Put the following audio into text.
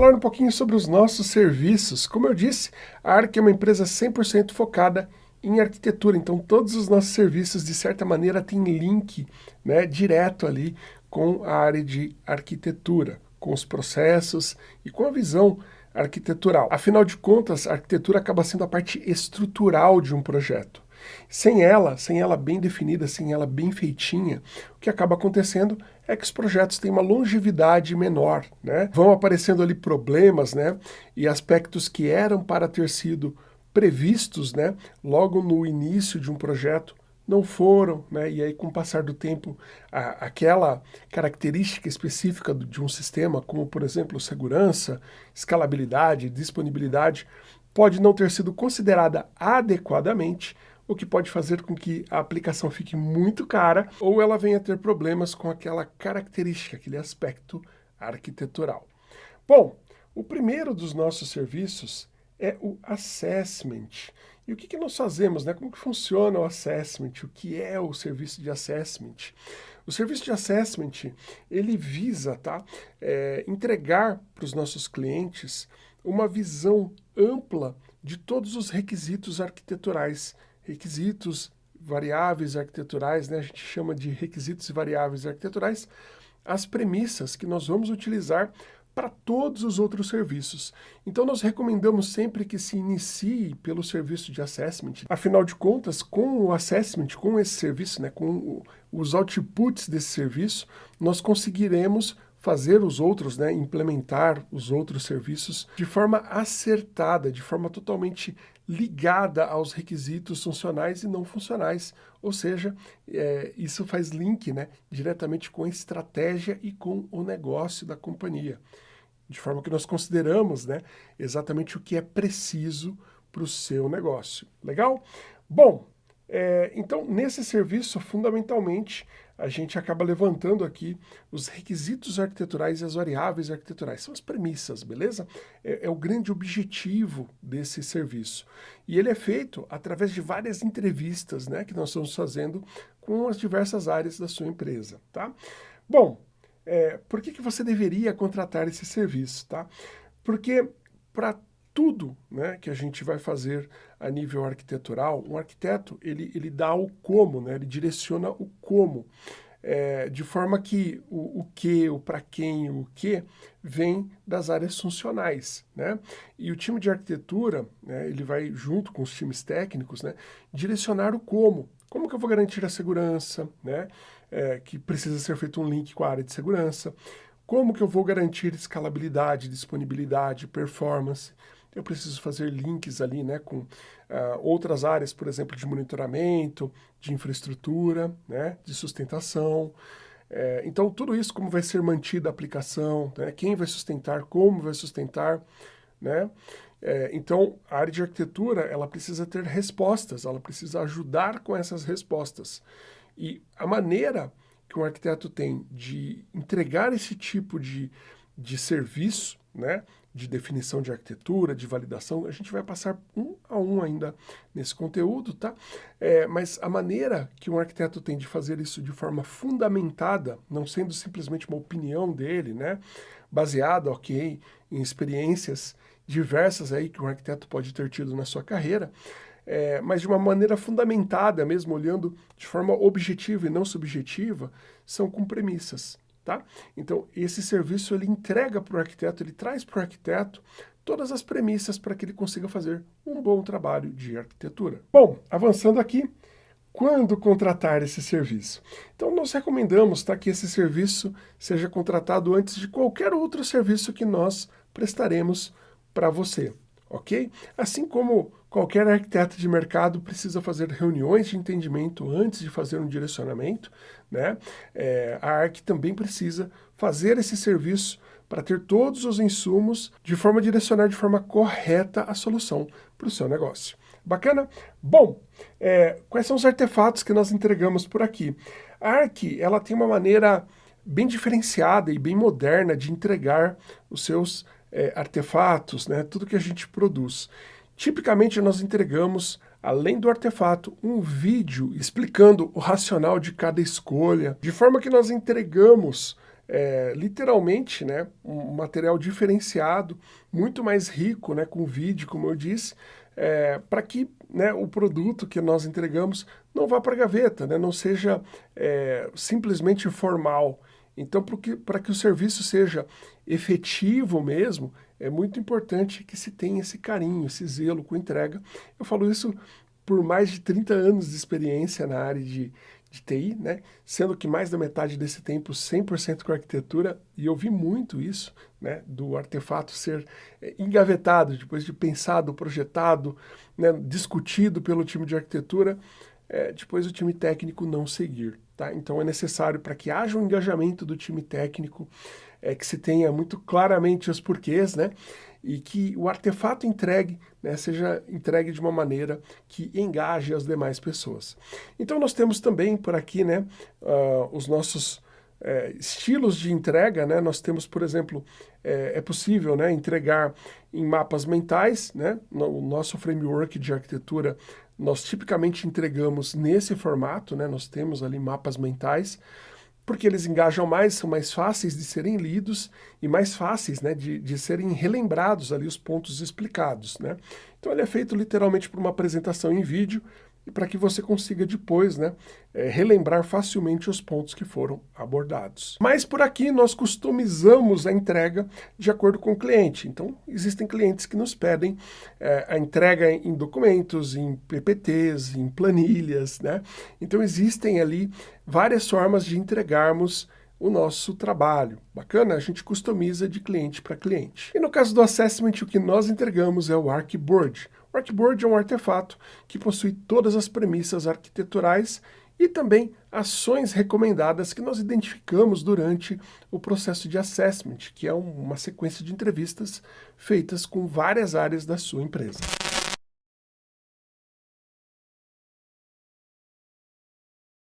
falar um pouquinho sobre os nossos serviços. Como eu disse, a Arc é uma empresa 100% focada em arquitetura, então todos os nossos serviços, de certa maneira, têm link, né, direto ali com a área de arquitetura, com os processos e com a visão arquitetural. Afinal de contas, a arquitetura acaba sendo a parte estrutural de um projeto. Sem ela bem definida, sem ela bem feitinha, o que acaba acontecendo é que os projetos têm uma longevidade menor, né? Vão aparecendo ali problemas, né? E aspectos que eram para ter sido previstos, né? Logo no início de um projeto, não foram, né? E aí, com o passar do tempo, aquela característica específica de um sistema, como, por exemplo, segurança, escalabilidade, disponibilidade, pode não ter sido considerada adequadamente, o que pode fazer com que a aplicação fique muito cara ou ela venha a ter problemas com aquela característica, aquele aspecto arquitetural. Bom, o primeiro dos nossos serviços é o assessment. E o que nós fazemos, né? Como que funciona o assessment? O que é o serviço de assessment? O serviço de assessment, ele visa, entregar para os nossos clientes uma visão ampla de todos os requisitos arquiteturais, requisitos variáveis arquiteturais, né? A gente chama de requisitos e variáveis arquiteturais, as premissas que nós vamos utilizar para todos os outros serviços. Então nós recomendamos sempre que se inicie pelo serviço de assessment. Afinal de contas, com o assessment, com esse serviço, né, com os outputs desse serviço, nós conseguiremos fazer os outros, né, implementar os outros serviços de forma acertada, de forma totalmente ligada aos requisitos funcionais e não funcionais. Ou seja, isso faz link, né, diretamente com a estratégia e com o negócio da companhia. De forma que nós consideramos, né, exatamente o que é preciso para o seu negócio. Legal? Bom, então nesse serviço, fundamentalmente, a gente acaba levantando aqui os requisitos arquiteturais e as variáveis arquiteturais. São as premissas, beleza? É o grande objetivo desse serviço. E ele é feito através de várias entrevistas, né, que nós estamos fazendo com as diversas áreas da sua empresa, tá? Bom, por que você deveria contratar esse serviço, tá? Porque para tudo, né, que a gente vai fazer a nível arquitetural, um arquiteto, ele dá o como, né, ele direciona o como, de forma que o que, o para quem, o que, vem das áreas funcionais, né? E o time de arquitetura, né, ele vai, junto com os times técnicos, né, direcionar o como. Como que eu vou garantir a segurança, né, que precisa ser feito um link com a área de segurança? Como que eu vou garantir escalabilidade, disponibilidade, performance? Eu preciso fazer links ali, né, com outras áreas, por exemplo, de monitoramento, de infraestrutura, né, de sustentação. Então, tudo isso, como vai ser mantida a aplicação, né, quem vai sustentar, como vai sustentar, né? Então, a área de arquitetura, ela precisa ter respostas, ela precisa ajudar com essas respostas. E a maneira que um arquiteto tem de entregar esse tipo de serviço, né, de definição de arquitetura, de validação, a gente vai passar um a um ainda nesse conteúdo, tá? Mas a maneira que um arquiteto tem de fazer isso de forma fundamentada, não sendo simplesmente uma opinião dele, né, baseada, ok, em experiências diversas aí que um arquiteto pode ter tido na sua carreira, mas de uma maneira fundamentada, mesmo olhando de forma objetiva e não subjetiva, são com premissas. Tá? Então, esse serviço ele entrega para o arquiteto, ele traz para o arquiteto todas as premissas para que ele consiga fazer um bom trabalho de arquitetura. Bom, avançando aqui, quando contratar esse serviço? Então, nós recomendamos, tá, que esse serviço seja contratado antes de qualquer outro serviço que nós prestaremos para você, ok? Assim como qualquer arquiteto de mercado precisa fazer reuniões de entendimento antes de fazer um direcionamento, né? A ARC também precisa fazer esse serviço para ter todos os insumos de forma a direcionar de forma correta a solução para o seu negócio. Bacana? Bom, quais são os artefatos que nós entregamos por aqui? A ARC, ela tem uma maneira bem diferenciada e bem moderna de entregar os seus artefatos, né? Tudo que a gente produz. Tipicamente, nós entregamos, além do artefato, um vídeo explicando o racional de cada escolha, de forma que nós entregamos literalmente, né, um material diferenciado, muito mais rico, né, com vídeo, como eu disse, para que, né, o produto que nós entregamos não vá para a gaveta, né, não seja simplesmente formal. Então, para que o serviço seja efetivo mesmo, é muito importante que se tenha esse carinho, esse zelo com entrega. Eu falo isso por mais de 30 anos de experiência na área de TI, né? Sendo que mais da metade desse tempo 100% com arquitetura, e eu vi muito isso, né? Do artefato ser engavetado, depois de pensado, projetado, né? Discutido pelo time de arquitetura, depois o time técnico não seguir. Tá? Então é necessário, para que haja um engajamento do time técnico, que se tenha muito claramente os porquês, né? E que o artefato entregue, né, seja entregue de uma maneira que engaje as demais pessoas. Então nós temos também por aqui, né, os nossos estilos de entrega, né? Nós temos, por exemplo, é possível, né, entregar em mapas mentais, né? No nosso framework de arquitetura, nós tipicamente entregamos nesse formato, né? Nós temos ali mapas mentais, porque eles engajam mais, são mais fáceis de serem lidos e mais fáceis, né, de serem relembrados ali os pontos explicados, né? Então ele é feito literalmente por uma apresentação em vídeo, e para que você consiga depois, né, relembrar facilmente os pontos que foram abordados. Mas por aqui nós customizamos a entrega de acordo com o cliente. Então existem clientes que nos pedem a entrega em documentos, em PPTs, em planilhas, né? Então existem ali várias formas de entregarmos o nosso trabalho. Bacana? A gente customiza de cliente para cliente. E no caso do assessment, o que nós entregamos é o Archboard. O Archboard é um artefato que possui todas as premissas arquiteturais e também ações recomendadas que nós identificamos durante o processo de assessment, que é uma sequência de entrevistas feitas com várias áreas da sua empresa.